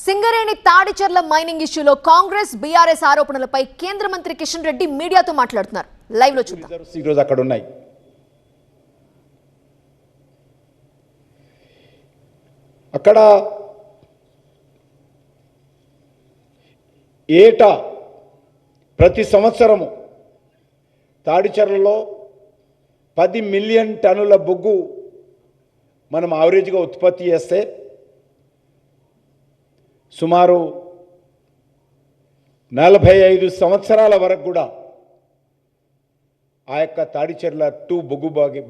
Singareni Tadicherla mining ఇష్యూలో Congress BRS ఆరోపణలపై కేంద్ర మంత్రి కిషన్ రెడ్డి మీడియాతో మాట్లాడుతున్నారు. లైవ్ లో చూద్దాం. ఈ రోజు అక్కడ ఉన్నాయి. అక్కడ ఏటా ప్రతి సంవత్సరము తాడిచెర్లలో 10 మిలియన్ టన్నుల బొగ్గు మనం యావరేజ్గా ఉత్పత్తి చేస్తే సుమారు 45 సంవత్సరాల వరకు కూడా ఆ యొక్క తాడిచెర్ల 2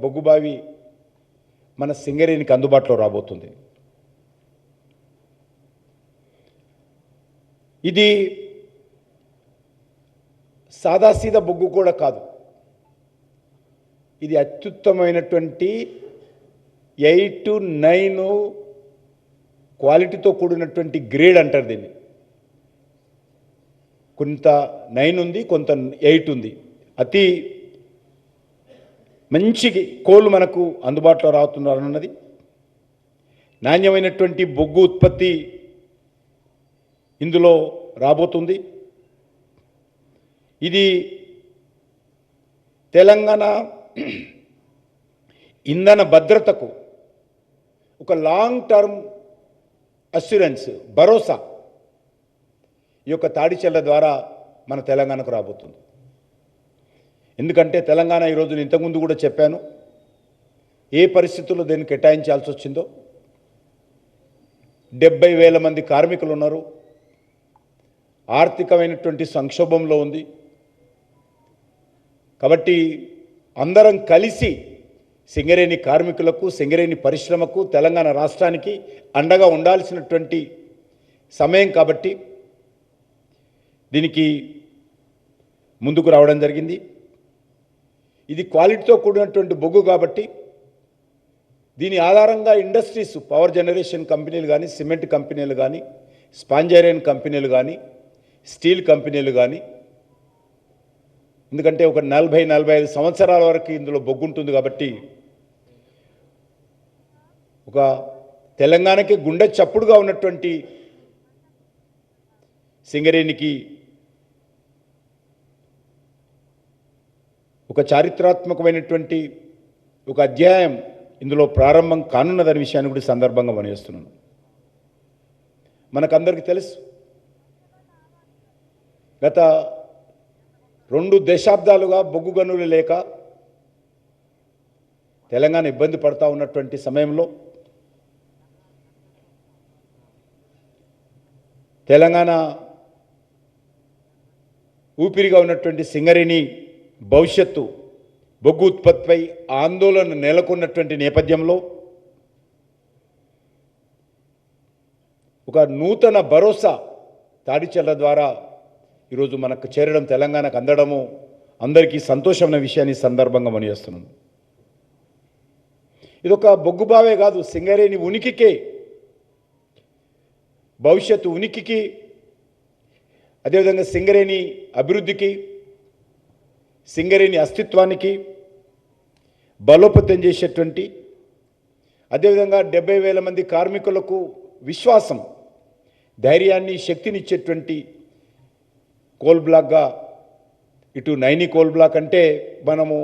బొగ్గుబావి మన సింగరేణికి అందుబాటులో రాబోతుంది. ఇది సాదాసీదా బొగ్గు కూడా కాదు. ఇది అత్యుత్తమైనటువంటి 8 to 9 క్వాలిటీతో కూడినటువంటి గ్రేడ్ అంటారు దీన్ని. కొంత 9 ఉంది, కొంత 8 ఉంది. అతి మంచి కోళ్ళు మనకు అందుబాటులో రావుతున్నారన్నది, నాణ్యమైనటువంటి బొగ్గు ఉత్పత్తి ఇందులో రాబోతుంది. ఇది తెలంగాణ ఇంధన భద్రతకు ఒక లాంగ్ టర్మ్ అష్యూరెన్స్, భరోసా ఈ యొక్క తాడిచెర్ల ద్వారా మన తెలంగాణకు రాబోతుంది. ఎందుకంటే తెలంగాణ ఈరోజు నేను ఇంతకుముందు కూడా చెప్పాను, ఏ పరిస్థితుల్లో దీన్ని కేటాయించాల్సి వచ్చిందో. 70,000 మంది కార్మికులు ఉన్నారు. ఆర్థికమైనటువంటి సంక్షోభంలో ఉంది. కాబట్టి అందరం కలిసి సింగరేణి కార్మికులకు, సింగరేణి పరిశ్రమకు, తెలంగాణ రాష్ట్రానికి అండగా ఉండాల్సినటువంటి సమయం కాబట్టి దీనికి ముందుకు రావడం జరిగింది. ఇది క్వాలిటీతో కూడినటువంటి బొగ్గు కాబట్టి దీని ఆధారంగా ఇండస్ట్రీస్, పవర్ జనరేషన్ కంపెనీలు కానీ, సిమెంట్ కంపెనీలు కానీ, స్పాంజ్ ఐరన్ కంపెనీలు కానీ, స్టీల్ కంపెనీలు కానీ, ఎందుకంటే ఒక 40-45 సంవత్సరాల వరకు ఇందులో బొగ్గు ఉంటుంది కాబట్టి ఒక తెలంగాణకి గుండె చప్పుడుగా ఉన్నటువంటి సింగరేణికి ఒక చారిత్రాత్మకమైనటువంటి ఒక అధ్యాయం ఇందులో ప్రారంభం కానున్నదనే విషయాన్ని కూడా సందర్భంగా మనవేస్తున్నాను. మనకందరికీ తెలుసు, గత 2 దశాబ్దాలుగా బొగ్గు గనులు లేక తెలంగాణ ఇబ్బంది పడతా ఉన్నటువంటి సమయంలో తెలంగాణ ఊపిరిగా ఉన్నటువంటి సింగరేణి భవిష్యత్తు బొగ్గు ఉత్పత్తిపై ఆందోళన నెలకొన్నటువంటి నేపథ్యంలో ఒక నూతన భరోసా తాడిచెర్ల ద్వారా ఈరోజు మనకు చేరడం, తెలంగాణకు అందడము అందరికీ సంతోషమైన విషయాన్ని సందర్భంగా మనవేస్తున్నాను. ఇదొక బొగ్గుబావే కాదు, సింగరేణి ఉనికికే, భవిష్యత్తు ఉనికికి, అదేవిధంగా సింగరేణి అభివృద్ధికి, సింగరేణి అస్తిత్వానికి బలోపేతం చేసేటువంటి, అదేవిధంగా 70,000 మంది కార్మికులకు విశ్వాసం, ధైర్యాన్ని, శక్తినిచ్చేటువంటి కోల్ బ్లాక్గా, ఇటు నైని కోల్ బ్లాక్ అంటే మనము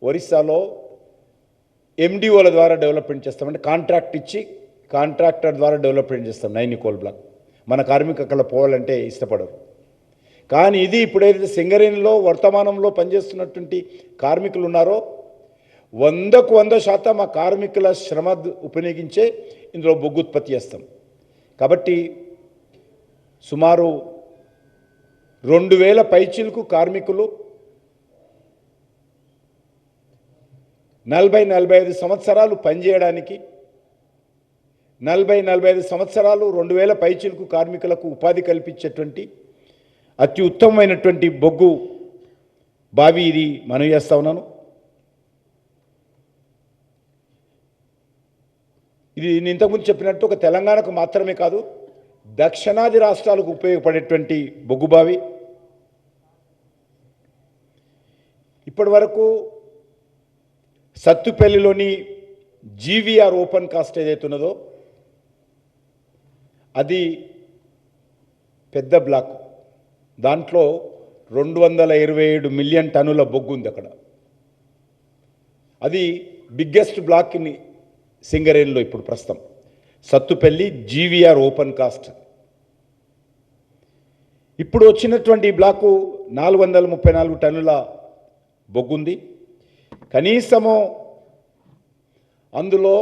ఒరిస్సాలో ఎండిఓల ద్వారా డెవలప్మెంట్ చేస్తామంటే కాంట్రాక్ట్ ఇచ్చి కాంట్రాక్టర్ ద్వారా డెవలప్మెంట్ చేస్తాం నైని కోల్ బ్లాక్. మన కార్మికులు అక్కడ పోవాలంటే ఇష్టపడరు. కానీ ఇది ఇప్పుడైతే సింగరేణిలో వర్తమానంలో పనిచేస్తున్నటువంటి కార్మికులు ఉన్నారో 100కు 100% ఆ కార్మికుల శ్రమ ఉపయోగించే ఇందులో బొగ్గు ఉత్పత్తి చేస్తాం. కాబట్టి సుమారు 2,000 పైచిలకు కార్మికులు 40-45 సంవత్సరాలు పనిచేయడానికి, 40-45 సంవత్సరాలు 2,000 పైచిలకు కార్మికులకు ఉపాధి కల్పించేటువంటి అతి ఉత్తమమైనటువంటి బొగ్గు బావి ఇది మనం చేస్తా ఉన్నాను. ఇది నేను ఇంతకుముందు చెప్పినట్టు ఒక తెలంగాణకు మాత్రమే కాదు, దక్షిణాది రాష్ట్రాలకు ఉపయోగపడేటువంటి బొగ్గుబావి. ఇప్పటి వరకు సత్తుపల్లిలోని జీవీఆర్ ఓపెన్ కాస్ట్ ఏదైతే ఉన్నదో అది పెద్ద బ్లాక్. దాంట్లో 227 మిలియన్ టన్నుల బొగ్గు ఉంది అక్కడ. అది బిగ్గెస్ట్ బ్లాక్ ఇన్ సింగరేణిలో ఇప్పుడు ప్రస్తుతం. Sathupalli GVR open cast. ఇప్పుడు వచ్చినటువంటి ఈ బ్లాకు 434 టన్నుల బొగ్గుంది. కనీసము అందులో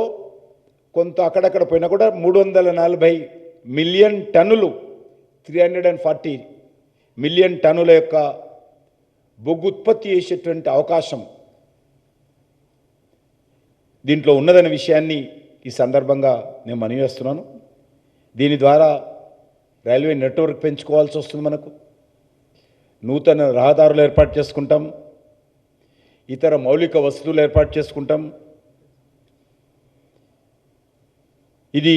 కొంత అక్కడక్కడ పోయినా కూడా 340 మిలియన్ టన్నులు 340 మిలియన్ టన్నుల యొక్క బొగ్గు ఉత్పత్తి చేసేటువంటి అవకాశం దీంట్లో ఉన్నదనే విషయాన్ని ఈ సందర్భంగా నేను మనవి చేస్తున్నాను. దీని ద్వారా రైల్వే నెట్వర్క్ పెంచుకోవాల్సి వస్తుంది. మనకు నూతన రహదారులు ఏర్పాటు చేసుకుంటాం, ఇతర మౌలిక వసతులు ఏర్పాటు చేసుకుంటాం. ఇది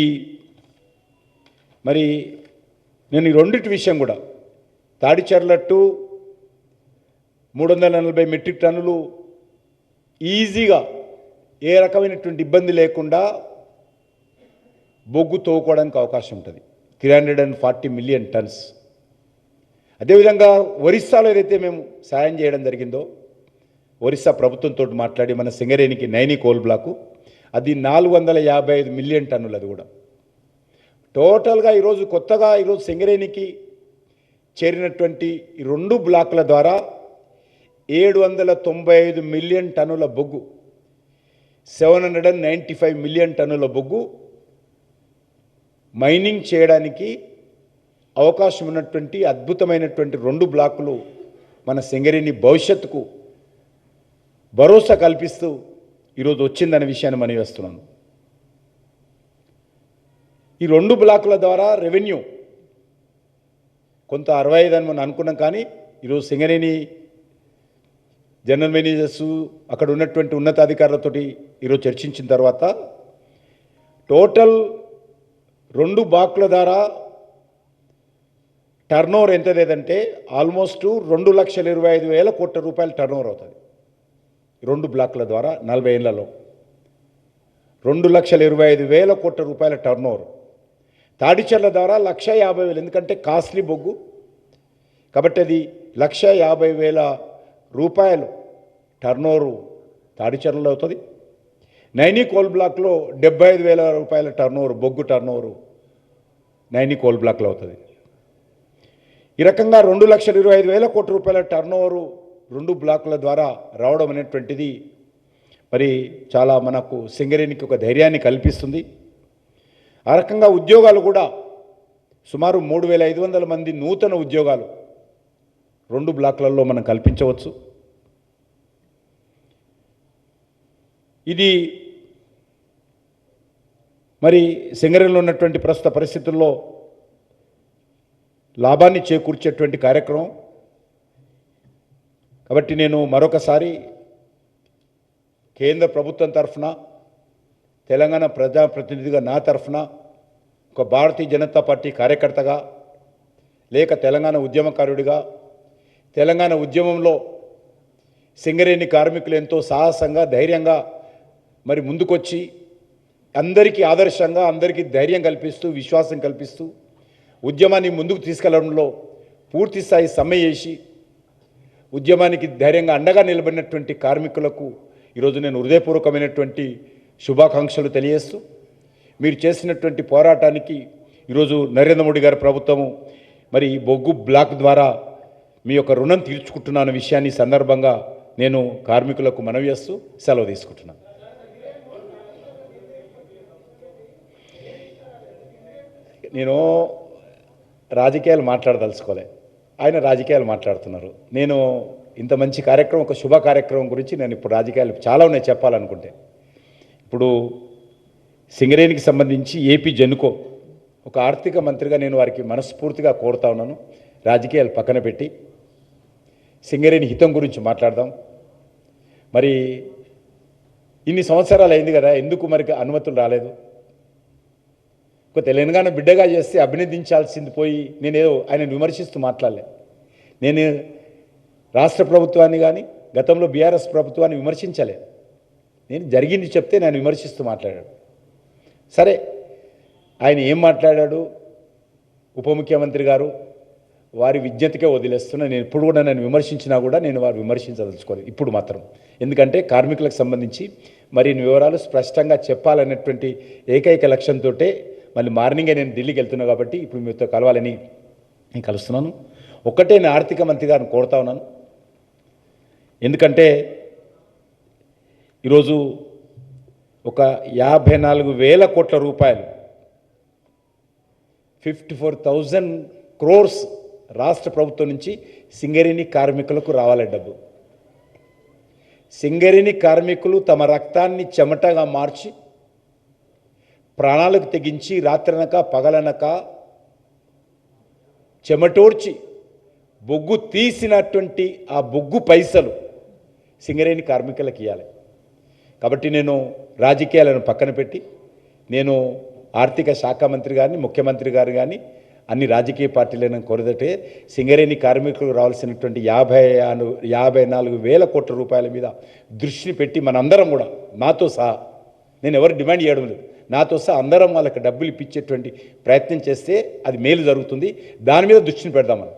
మరి నేను ఈ రెండింటి విషయం కూడా తాడిచెర్ల టు 340 మెట్రిక్ టన్నులు ఈజీగా ఏ రకమైనటువంటి ఇబ్బంది లేకుండా బొగ్గు తోవుకోవడానికి అవకాశం ఉంటుంది. 340 మిలియన్ టన్స్. అదేవిధంగా ఒరిస్సాలో ఏదైతే మేము సాయం చేయడం జరిగిందో, ఒరిస్సా ప్రభుత్వంతో మాట్లాడి మన సింగరేణికి నైని కోల్ బ్లాకు, అది 455 మిలియన్ టన్నులు. అది కూడా టోటల్గా ఈరోజు కొత్తగా ఈరోజు సింగరేణికి చేరినటువంటి ఈ 2 బ్లాకుల ద్వారా 795 మిలియన్ టన్నుల బొగ్గు, 795 మిలియన్ టన్నుల బొగ్గు మైనింగ్ చేయడానికి అవకాశం ఉన్నటువంటి అద్భుతమైనటువంటి 2 బ్లాకులు మన సింగరేణి భవిష్యత్తుకు భరోసా కల్పిస్తూ ఈరోజు వచ్చిందనే విషయాన్ని మనవి చేస్తున్నాను. ఈ 2 బ్లాకుల ద్వారా రెవెన్యూ కొంత 65 అని మనం అనుకున్నాం. కానీ ఈరోజు సింగరేణి జనరల్ మేనేజర్సు అక్కడ ఉన్నటువంటి ఉన్నతాధికారులతోటి ఈరోజు చర్చించిన తర్వాత టోటల్ 2 బ్లాకుల ద్వారా టర్నోవర్ ఎంత లేదంటే ఆల్మోస్ట్ 2,25,000 కోట్ల రూపాయల టర్నోవర్ అవుతుంది. 2 బ్లాకుల ద్వారా 40 ఏళ్లలో 2,25,000 కోట్ల రూపాయల టర్నోవర్. తాడిచెర్ల ద్వారా 1,50,000, ఎందుకంటే కాస్ట్లీ బొగ్గు కాబట్టి అది 1,50,000 రూపాయలు టర్నోవర్ తాడిచెర్లలో అవుతుంది. నైని కోల్ బ్లాక్లో 75,000 రూపాయల టర్నోవర్, బొగ్గు టర్నోవర్ నైని కోల్ బ్లాక్లో అవుతుంది. ఈ రకంగా 2,25,000 కోట్ల రూపాయల టర్నోవరు 2 బ్లాకుల ద్వారా రావడం అనేటువంటిది మరి చాలా మనకు సింగరేణికి ఒక ధైర్యాన్ని కల్పిస్తుంది. ఆ రకంగా ఉద్యోగాలు కూడా సుమారు 3,500 మంది నూతన ఉద్యోగాలు 2 బ్లాకులలో మనం కల్పించవచ్చు. ఇది మరి సింగరేణిలో ఉన్నటువంటి ప్రస్తుత పరిస్థితుల్లో లాభాన్ని చేకూర్చేటువంటి కార్యక్రమం. కాబట్టి నేను మరొకసారి కేంద్ర ప్రభుత్వం తరఫున, తెలంగాణ ప్రజాప్రతినిధిగా నా తరఫున, ఒక భారతీయ జనతా పార్టీ కార్యకర్తగా, లేక తెలంగాణ ఉద్యమకారుడిగా, తెలంగాణ ఉద్యమంలో సింగరేణి కార్మికులు ఎంతో సాహసంగా, ధైర్యంగా మరి ముందుకొచ్చి అందరికీ ఆదర్శంగా, అందరికీ ధైర్యం కల్పిస్తూ, విశ్వాసం కల్పిస్తూ ఉద్యమాన్ని ముందుకు తీసుకెళ్లడంలో పూర్తి స్థాయి సమ్మె చేసి ఉద్యమానికి ధైర్యంగా అండగా నిలబడినటువంటి కార్మికులకు ఈరోజు నేను హృదయపూర్వకమైనటువంటి శుభాకాంక్షలు తెలియజేస్తూ, మీరు చేసినటువంటి పోరాటానికి ఈరోజు నరేంద్ర మోడీ గారి ప్రభుత్వము మరి బొగ్గు బ్లాక్ ద్వారా మీ యొక్క రుణం తీర్చుకుంటున్న విషయాన్ని సందర్భంగా నేను కార్మికులకు మనవి చేస్తూ సెలవు తీసుకుంటున్నాను. నేను రాజకీయాలు మాట్లాడదలుచుకోలే, ఆయన రాజకీయాలు మాట్లాడుతున్నారు. నేను ఇంత మంచి కార్యక్రమం, ఒక శుభ కార్యక్రమం గురించి నేను ఇప్పుడు రాజకీయాలు చాలా ఉన్నాయి చెప్పాలనుకుంటే. ఇప్పుడు సింగరేణికి సంబంధించి ఏపీ జెన్కో ఒక ఆర్థిక మంత్రిగా నేను వారికి మనస్ఫూర్తిగా కోరుతా ఉన్నాను, రాజకీయాలు పక్కన పెట్టి సింగరేణి హితం గురించి మాట్లాడదాం. మరి ఇన్ని సంవత్సరాలు అయింది కదా, ఎందుకు మరి అనుమతులు రాలేదు? ఒక తెలంగాణ బిడ్డగా చేస్తే అభినందించాల్సింది పోయి నేనేదో ఆయన విమర్శిస్తూ మాట్లాడలే. నేను రాష్ట్ర ప్రభుత్వాన్ని కానీ గతంలో బీఆర్ఎస్ ప్రభుత్వాన్ని విమర్శించలే. నేను జరిగింది చెప్తే నేను విమర్శిస్తూ మాట్లాడాడు. సరే, ఆయన ఏం మాట్లాడాడు ఉప ముఖ్యమంత్రి గారు వారి విజ్ఞతకే వదిలేస్తున్నా. నేను ఇప్పుడు కూడా నన్ను విమర్శించినా కూడా నేను వారు విమర్శించదలుచుకోలేదు ఇప్పుడు మాత్రం. ఎందుకంటే కార్మికులకు సంబంధించి మరిన్ని వివరాలు స్పష్టంగా చెప్పాలనేటువంటి ఏకైక లక్ష్యంతో మళ్ళీ మార్నింగే నేను ఢిల్లీకి వెళ్తున్నా కాబట్టి ఇప్పుడు మీతో కలవాలని నేను కలుస్తున్నాను. ఒక్కటే నేను ఆర్థిక మంత్రి గారిని కోరుతా ఉన్నాను. ఎందుకంటే ఈరోజు ఒక 54,000 కోట్ల రూపాయలు 54,000 crores రాష్ట్ర ప్రభుత్వం నుంచి సింగరేణి కార్మికులకు రావాలి డబ్బు. సింగరేణి కార్మికులు తమ రక్తాన్ని చెమటగా మార్చి ప్రాణాలకు తెగించి రాత్రనక పగలనక చెమటోడ్చి బొగ్గు తీసినటువంటి ఆ బొగ్గు పైసలు సింగరేణి కార్మికులకు ఇవ్వాలి. కాబట్టి నేను రాజకీయాలను పక్కన పెట్టి నేను ఆర్థిక శాఖ మంత్రి గారిని ముఖ్యమంత్రి గారు కానీ అన్ని రాజకీయ పార్టీలను కోరదటే సింగరేణి కార్మికులకు రావాల్సినటువంటి 54,000 కోట్ల రూపాయల మీద దృష్టిని పెట్టి మనందరం కూడా నాతో సహా, నేను ఎవరు డిమాండ్ చేయడం లేదు, నాతో సహా అందరం వాళ్ళకి డబ్బులు ఇప్పించేటువంటి ప్రయత్నం చేస్తే అది మేలు జరుగుతుంది. దాని మీద దృష్టిని పెడదాం మనం.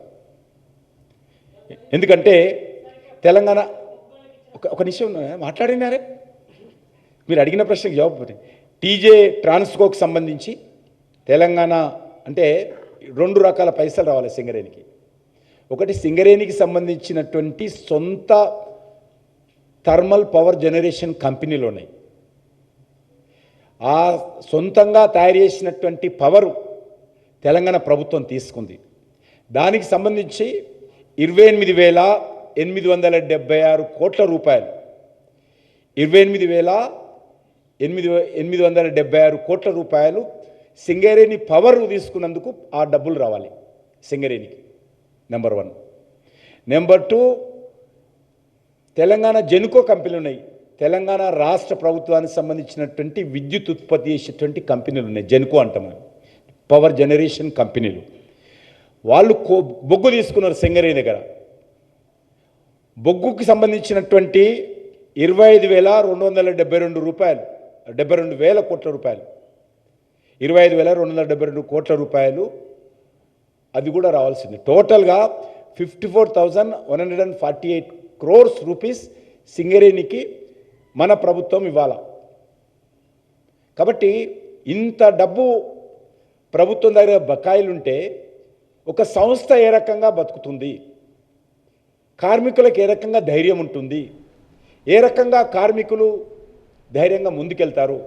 ఎందుకంటే తెలంగాణ ఒక నిమిషం మాట్లాడినారే, మీరు అడిగిన ప్రశ్నకు జవాబు. టీజే ట్రాన్స్కోకి సంబంధించి తెలంగాణ అంటే 2 రకాల పైసలు రావాలి సింగరేణికి. ఒకటి సింగరేణికి సంబంధించినటువంటి సొంత థర్మల్ పవర్ జనరేషన్ కంపెనీలు ఉన్నాయి. ఆ సొంతంగా తయారు చేసినటువంటి పవరు తెలంగాణ ప్రభుత్వం తీసుకుంది. దానికి సంబంధించి 28,876 కోట్ల రూపాయలు 28,876 కోట్ల రూపాయలు సింగరేణి పవర్ తీసుకున్నందుకు ఆ డబ్బులు రావాలి సింగరేణికి. నెంబర్ 1. నెంబర్ 2, తెలంగాణ జెన్కో కంపెనీలు ఉన్నాయి. తెలంగాణ రాష్ట్ర ప్రభుత్వానికి సంబంధించినటువంటి విద్యుత్ ఉత్పత్తి చేసేటువంటి కంపెనీలు ఉన్నాయి. జెన్కో అంటాం, పవర్ జనరేషన్ కంపెనీలు. వాళ్ళు బొగ్గు తీసుకున్నారు సింగరేణి దగ్గర. బొగ్గుకి సంబంధించినటువంటి 25,272 కోట్ల రూపాయలు 25,272 కోట్ల రూపాయలు అది కూడా రావాల్సింది. టోటల్గా 54,148 crores రూపీస్ సింగరేణికి మన ప్రభుత్వం ఇవ్వాలి. కాబట్టి ఇంత డబ్బు ప్రభుత్వం దగ్గర బకాయిలుంటే ఒక సంస్థ ఏ రకంగా బతుకుతుంది, కార్మికులకు ఏ రకంగా ధైర్యం ఉంటుంది, ఏ రకంగా కార్మికులు ధైర్యంగా ముందుకెళ్తారు,